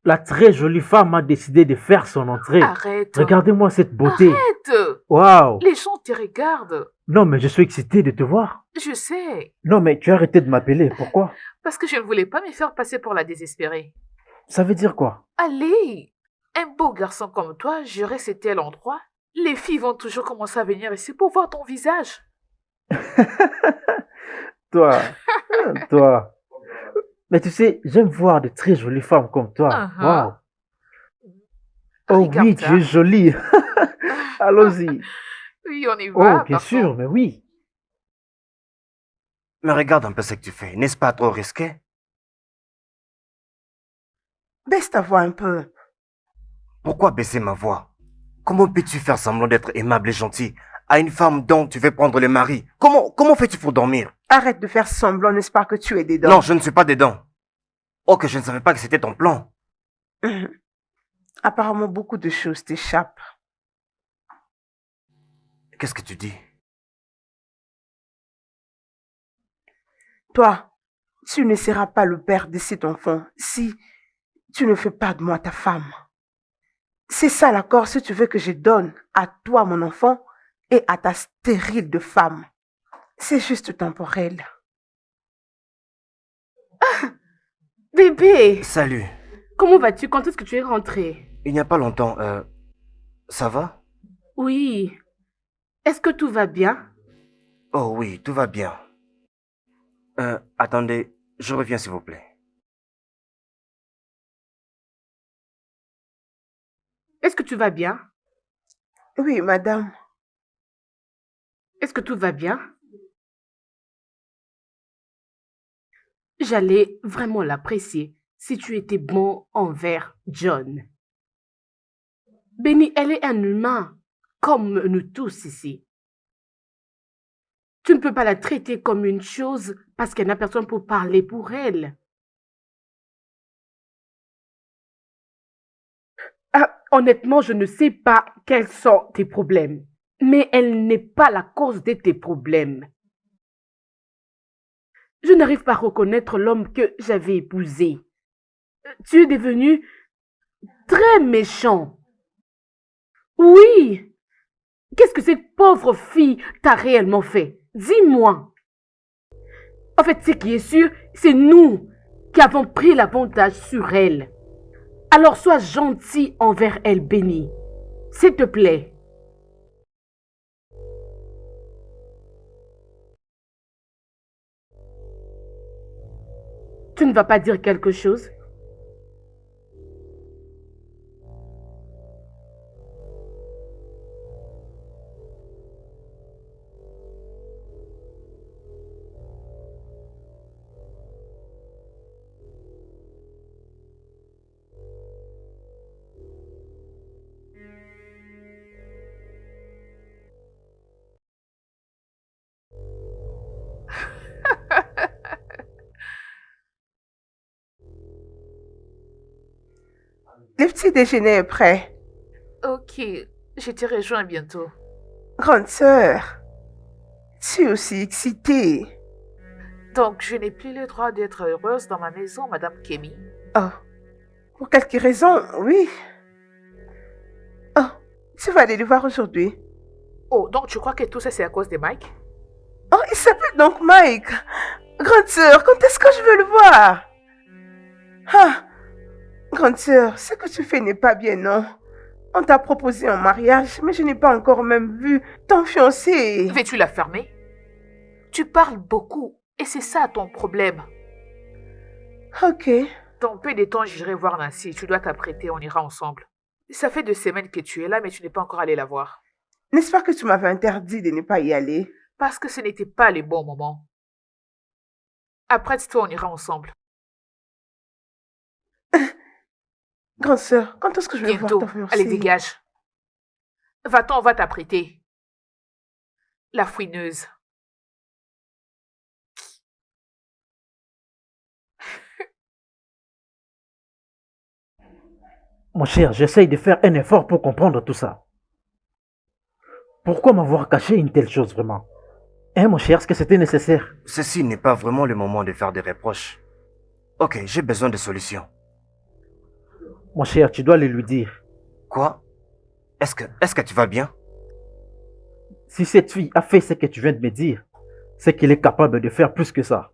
La très jolie femme a décidé de faire son entrée. Arrête. Regardez-moi cette beauté. Arrête. Waouh! Les gens te regardent. Non, mais je suis excité de te voir. Je sais. Non, mais tu as arrêté de m'appeler. Pourquoi? Parce que je ne voulais pas me faire passer pour la désespérée. Ça veut dire quoi? Allez. Un beau garçon comme toi, je reste à tel endroit. Les filles vont toujours commencer à venir ici pour voir ton visage. Toi, toi. Mais tu sais, j'aime voir de très jolies femmes comme toi. Uh-huh. Waouh! Oh Regarde oui, ça. tu es jolie. Allons-y. Oui, on y Oh, va. bien sûr, partons. mais oui. mais regarde un peu ce que tu fais. N'est-ce pas trop risqué? Baisse ta voix un peu. Pourquoi baisser ma voix? Comment peux-tu faire semblant d'être aimable et gentil à une femme dont tu veux prendre le mari? Comment fais-tu pour dormir? Arrête de faire semblant, n'est-ce pas, que tu es dedans? Non, je ne suis pas dedans. Oh, que je ne savais pas que c'était ton plan. Apparemment, beaucoup de choses t'échappent. Qu'est-ce que tu dis? Toi, tu ne seras pas le père de cet enfant si tu ne fais pas de moi ta femme. C'est ça l'accord si tu veux que je donne à toi mon enfant et à ta stérile de femme. C'est juste temporel. Bébé, Salut. comment vas-tu? Quand est-ce que tu es rentré? Il n'y a pas longtemps, ça va? Oui. Est-ce que tout va bien? Oh oui, tout va bien. Attendez, je reviens s'il vous plaît. Est-ce que tu vas bien? Oui, madame. Est-ce que tout va bien? J'allais vraiment l'apprécier si tu étais bon envers John. Benny, elle est un humain, comme nous tous ici. Tu ne peux pas la traiter comme une chose parce qu'elle n'a personne pour parler pour elle. Honnêtement, je ne sais pas quels sont tes problèmes. Mais elle n'est pas la cause de tes problèmes. Je n'arrive pas à reconnaître l'homme que j'avais épousé. Tu es devenu très méchant. Oui. Qu'est-ce que cette pauvre fille t'a réellement fait? Dis-moi. En fait, ce qui est sûr, c'est nous qui avons pris l'avantage sur elle. Alors sois gentil envers elle, Béni. S'il te plaît. Tu ne vas pas dire quelque chose? Le petit déjeuner est prêt. Ok, je te rejoins bientôt. Grande sœur, tu es aussi excitée. Donc, je n'ai plus le droit d'être heureuse dans ma maison, Madame Kemi. Oh, pour quelque raison, oui. Oh, tu vas aller le voir aujourd'hui. Oh, donc tu crois que tout ça, c'est à cause de Mike? Oh, il s'appelle donc Mike. Grande sœur, quand est-ce que je veux le voir? Ah, grande sœur, ce que tu fais n'est pas bien, non? On t'a proposé un mariage, mais je n'ai pas encore même vu ton fiancé. Veux-tu la fermer? Tu parles beaucoup et c'est ça ton problème. Ok. Dans peu de temps, j'irai voir Nancy. Tu dois t'apprêter, on ira ensemble. Ça fait 2 semaines que tu es là, mais tu n'es pas encore allé la voir. N'est-ce pas que tu m'avais interdit de ne pas y aller? Parce que ce n'était pas le bon moment. Apprête-toi, on ira ensemble. Grande sœur, quand est-ce que je vais voir Bientôt. ton fiancé? Allez, dégage. Va-t'en, on va t'apprêter. La fouineuse. Mon cher, j'essaye de faire un effort pour comprendre tout ça. Pourquoi m'avoir caché une telle chose vraiment? Hein, mon cher, est-ce que c'était nécessaire? Ceci n'est pas vraiment le moment de faire des reproches. Ok, j'ai besoin de solutions. Mon cher, tu dois le lui dire. Quoi? Est-ce que tu vas bien? Si cette fille a fait ce que tu viens de me dire, c'est qu'elle est capable de faire plus que ça.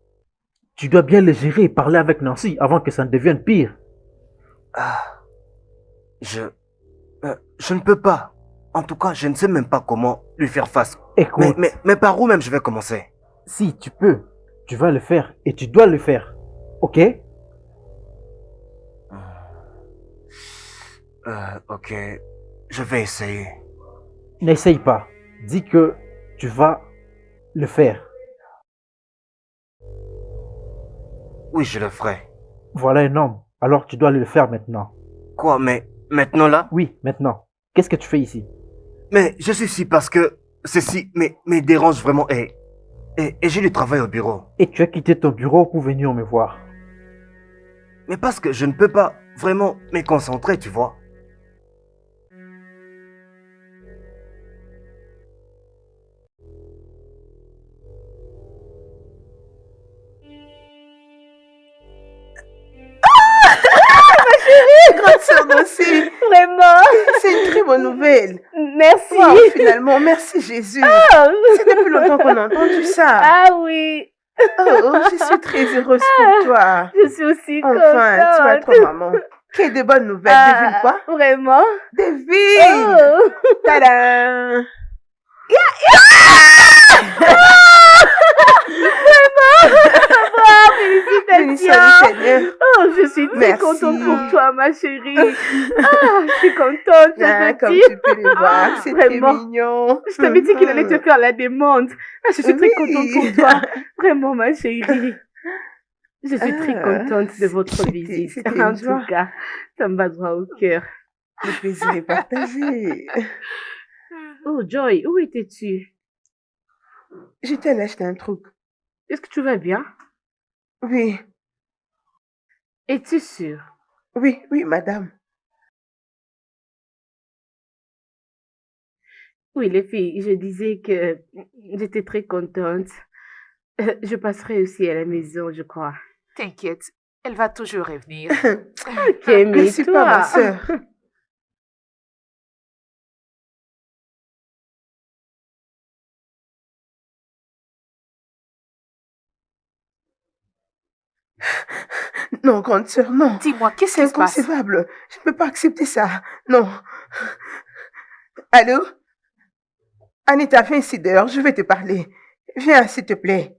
Tu dois bien le gérer et parler avec Nancy avant que ça ne devienne pire. Je... je ne peux pas. En tout cas, je ne sais même pas comment lui faire face. Écoute, Mais par où même je vais commencer? si tu peux, tu vas le faire et tu dois le faire. Ok? Ok, je vais essayer. N'essaye pas. Dis que tu vas le faire. Oui, je le ferai. Voilà un homme. Alors tu dois le faire maintenant. Quoi, mais maintenant là? Oui, maintenant. Qu'est-ce que tu fais ici? Mais je suis ici parce que ceci me dérange vraiment et j'ai du travail au bureau. Et tu as quitté ton bureau pour venir me voir. Mais parce que je ne peux pas vraiment me concentrer, tu vois. Grande sœur Nancy, Vraiment? c'est une très bonne nouvelle. Merci. Wow, finalement, merci Jésus. C'est depuis longtemps qu'on a entendu ça. Ah oui, Oh, je suis très heureuse pour toi. je suis aussi Enfin, tu vas contente. être maman. Quelle de bonnes nouvelles. Devine quoi? Vraiment? Devine. Oh. Tadam. Wow, Béni soit félicitations. le Seigneur. Oh, je suis très Merci. contente pour toi, ma chérie. Je suis contente, je Ah, te comme dis. tu peux le voir, c'est très vraiment. mignon. Je t'avais dit qu'il allait te faire la demande. Je suis très Oui. contente pour toi. Vraiment, ma chérie. Je suis très Ah, contente de votre c'était- visite. c'était une En joie. tout cas, ça me va droit au cœur. Le plaisir est partagé. Oh, Joy, où étais-tu? Je t'ai acheté un truc. Est-ce que tu vas bien? Oui, Es-tu sûre? oui, oui, madame. Oui, les filles, je disais que j'étais très contente. Je passerai aussi à la maison, je crois. T'inquiète, elle va toujours revenir. Ok, Ne mais suis pas ma toi. sœur. Non, grande sœur, non. Dis-moi, qu'est-ce C'est qui se passe? inconcevable. Je ne peux pas accepter ça. Non. Allô? Anita, viens ici dehors, je vais te parler. Viens, s'il te plaît.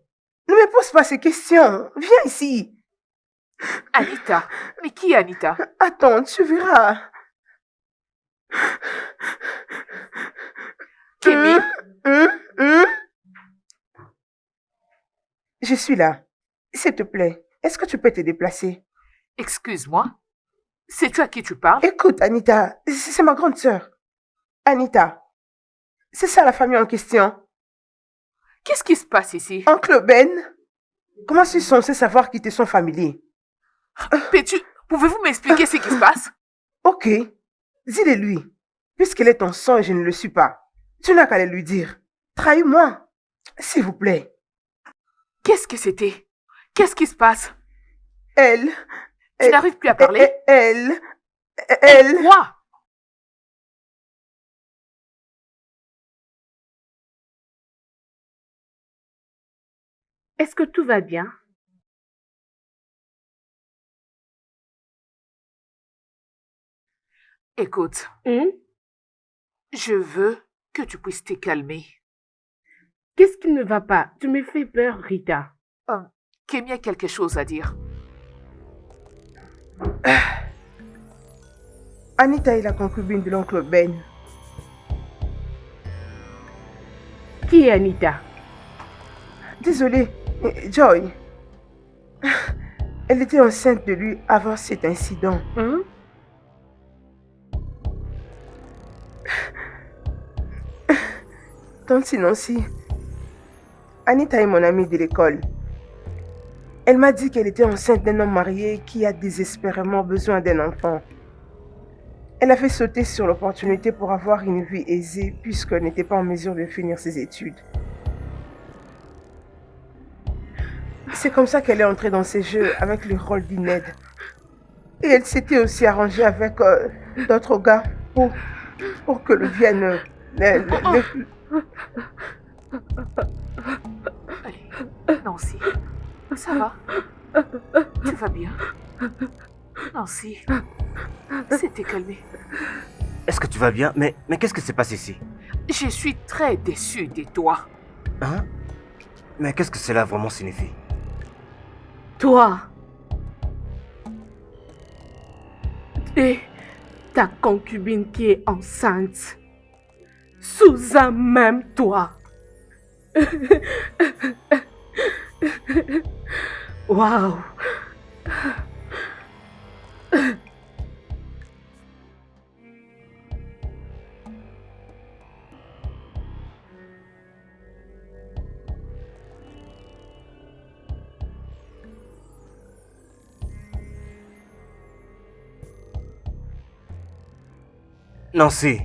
Ne me pose pas ces questions. Viens ici. Anita. Mais qui est Anita? Attends, tu verras. Kémy? Hum, hum. Je suis là. S'il te plaît, est-ce que tu peux te déplacer? Excuse-moi. C'est-tu à qui tu parles? Écoute, Anita, c'est ma grande sœur. Anita, c'est ça la famille en question. Qu'est-ce qui se passe ici? Oncle Ben, comment suis-je censé savoir qui te sont familiers? Pouvez-vous m'expliquer ce qui se passe? Ok, dis-le lui. Puisqu'elle est ton sang et je ne le suis pas, tu n'as qu'à le lui dire. Trahis-moi, s'il vous plaît. Qu'est-ce que c'était? Qu'est-ce qui se passe? Elle... Tu n'arrives plus à parler? Elle... Quoi? Est-ce que tout va bien? Écoute, Hum? je veux que tu puisses te calmer. Qu'est-ce qui ne va pas? Tu me fais peur, Rita. Kémy a quelque chose à dire. Anita est la concubine de l'oncle Ben. Qui est Anita? Désolée, Joy. Elle était enceinte de lui avant cet incident. Hein? Tante Nancy, Anita est mon amie de l'école. Elle m'a dit qu'elle était enceinte d'un homme marié qui a désespérément besoin d'un enfant. Elle a fait sauter sur l'opportunité pour avoir une vie aisée puisqu'elle n'était pas en mesure de finir ses études. C'est comme ça qu'elle est entrée dans ces jeux avec le rôle d'Ined. Et elle s'était aussi arrangée avec d'autres gars pour que le vienne... Allez, Nancy, ça va? Tu vas bien? Nancy, c'était calmé. Est-ce que tu vas bien? Mais qu'est-ce qui se passe ici? Je suis très déçue de toi. Hein? Mais qu'est-ce que cela vraiment signifie? Toi. Et ta concubine qui est enceinte. Susan, même toi. Waouh. Nancy!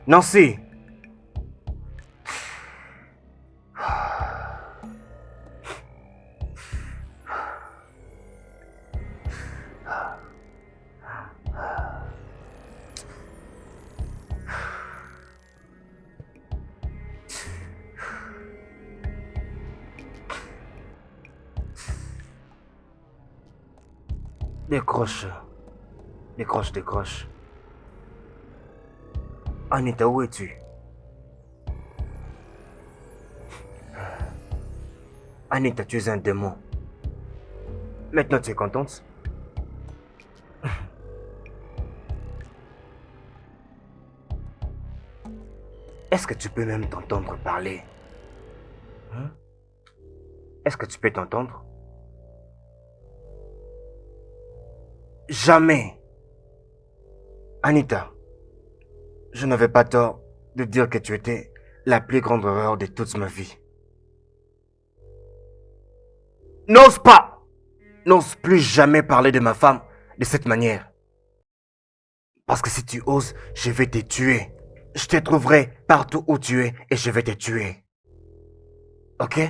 Nancy! Décroche. Décroche, décroche. Anita, où es-tu? Anita, tu es un démon. Maintenant, tu es contente? Est-ce que tu peux même t'entendre parler? Hein? Est-ce que tu peux t'entendre? Jamais. Anita, je n'avais pas tort de dire que tu étais la plus grande erreur de toute ma vie. N'ose pas! N'ose plus jamais parler de ma femme de cette manière. Parce que si tu oses, je vais te tuer. Je te trouverai partout où tu es et je vais te tuer. Ok?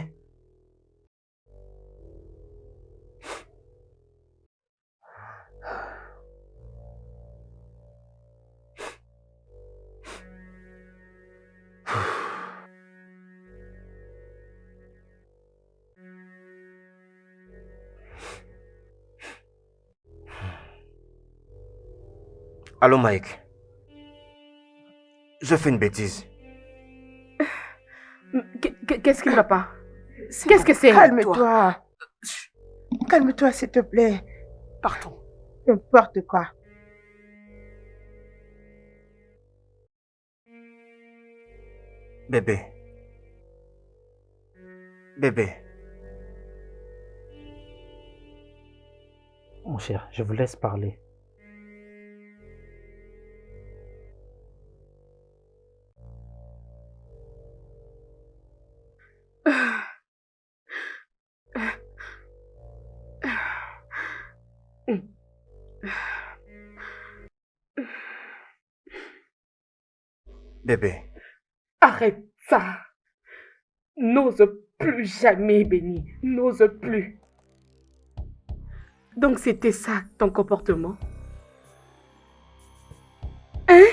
Allô, Mike. Je fais une bêtise. Qu'est-ce qui ne va pas? Qu'est-ce que c'est? Calme-toi. Calme-toi, s'il te plaît. Partons. N'importe quoi. Bébé. Bébé. Mon cher, je vous laisse parler. Bébé. Arrête ça. N'ose plus jamais, Béni. N'ose plus. Donc c'était ça ton comportement? Hein?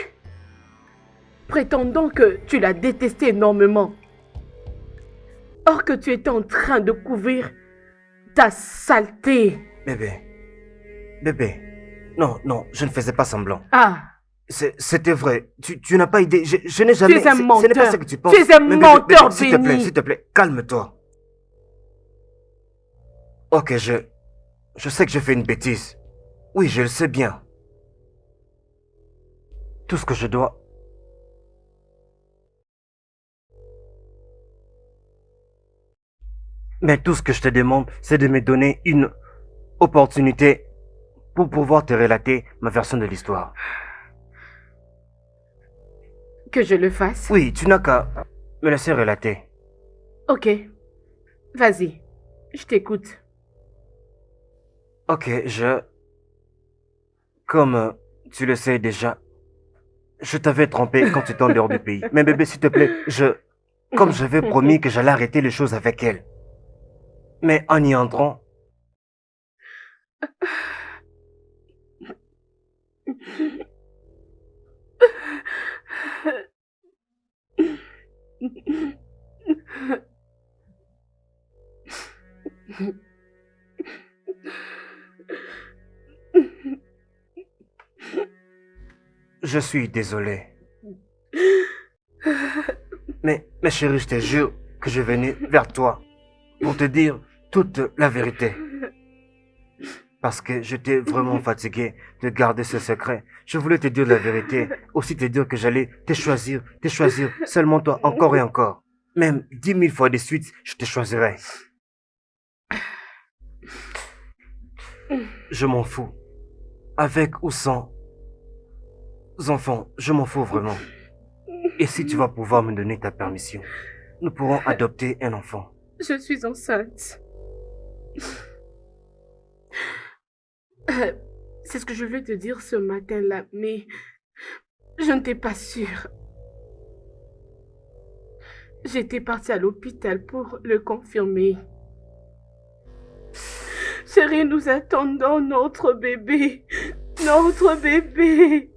Prétendant que tu l'as détesté énormément. Or que tu étais en train de couvrir ta saleté. Bébé. Bébé. Non, non, je ne faisais pas semblant. Ah, C'était vrai. Tu n'as pas idée. Je n'ai jamais... tu es un menteur. Ce n'est pas ce que tu penses. Tu es un Mais menteur, s'il te plaît, Béni. s'il te plaît, calme-toi. Ok, je sais que je fais une bêtise. Oui, je le sais bien. Tout ce que je dois... Mais tout ce que je te demande, c'est de me donner une opportunité pour pouvoir te relater ma version de l'histoire. Que je le fasse? Oui, tu n'as qu'à me laisser relater. Ok. Vas-y. Je t'écoute. Ok, Comme tu le sais déjà, je t'avais trompé quand tu étais en dehors du pays. Mais bébé, s'il te plaît, Comme j'avais promis que j'allais arrêter les choses avec elle. Mais en y entrant... Je suis désolé. Mais chérie, je te jure que je venais vers toi pour te dire toute la vérité. Parce que j'étais vraiment fatigué de garder ce secret. Je voulais te dire la vérité, aussi te dire que j'allais te choisir, seulement toi, encore et encore. Même 10 000 fois de suite, je te choisirai. Je m'en fous. Avec ou sans enfants, je m'en fous vraiment. Et si tu vas pouvoir me donner ta permission, nous pourrons adopter un enfant. Je suis enceinte. C'est ce que je voulais te dire ce matin-là, mais je n'étais pas sûre. J'étais partie à l'hôpital pour le confirmer. Chérie, nous attendons notre bébé. Notre bébé.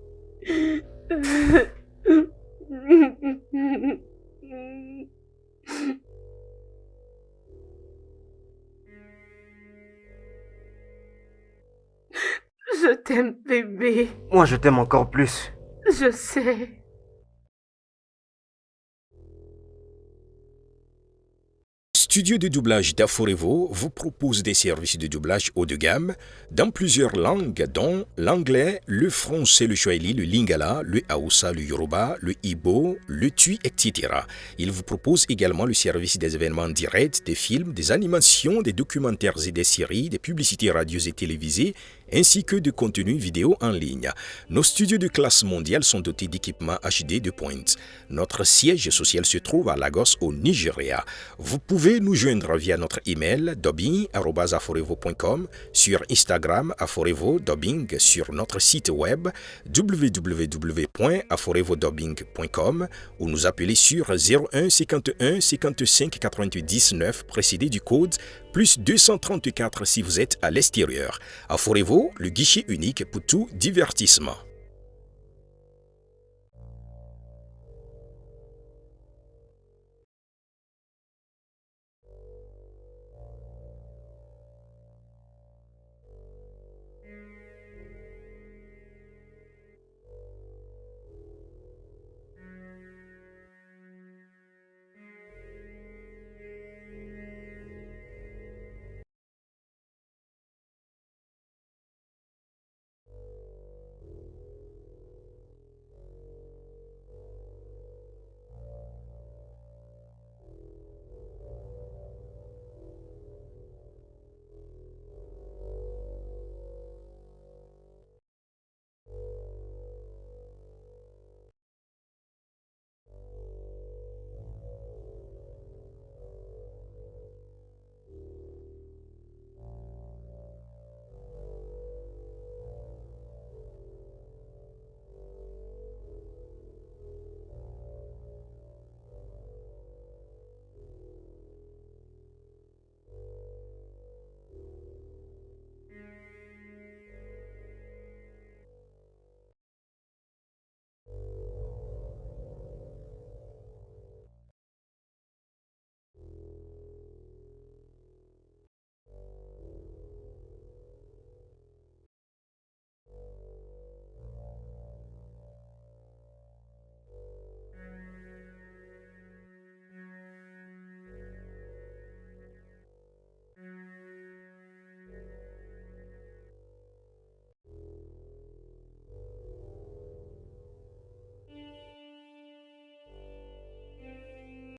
Je t'aime, bébé. Moi, je t'aime encore plus. Je sais. Studio de doublage d'Aforevo vous propose des services de doublage haut de gamme dans plusieurs langues, dont l'anglais, le français, le swahili, le lingala, le hausa, le yoruba, le igbo, le tui, etc. Il vous propose également le service des événements directs, des films, des animations, des documentaires et des séries, des publicités radios et télévisées, ainsi que de contenus vidéo en ligne. Nos studios de classe mondiale sont dotés d'équipements HD de pointe. Notre siège social se trouve à Lagos au Nigeria. Vous pouvez nous joindre via notre email dubbing@aforevo.com, sur Instagram aforevo-dubbing, sur notre site web www.aforevodubbing.com ou nous appeler sur 01 51 55 99 précédé du code plus 234 si vous êtes à l'extérieur. Aforevo, le guichet unique pour tout divertissement.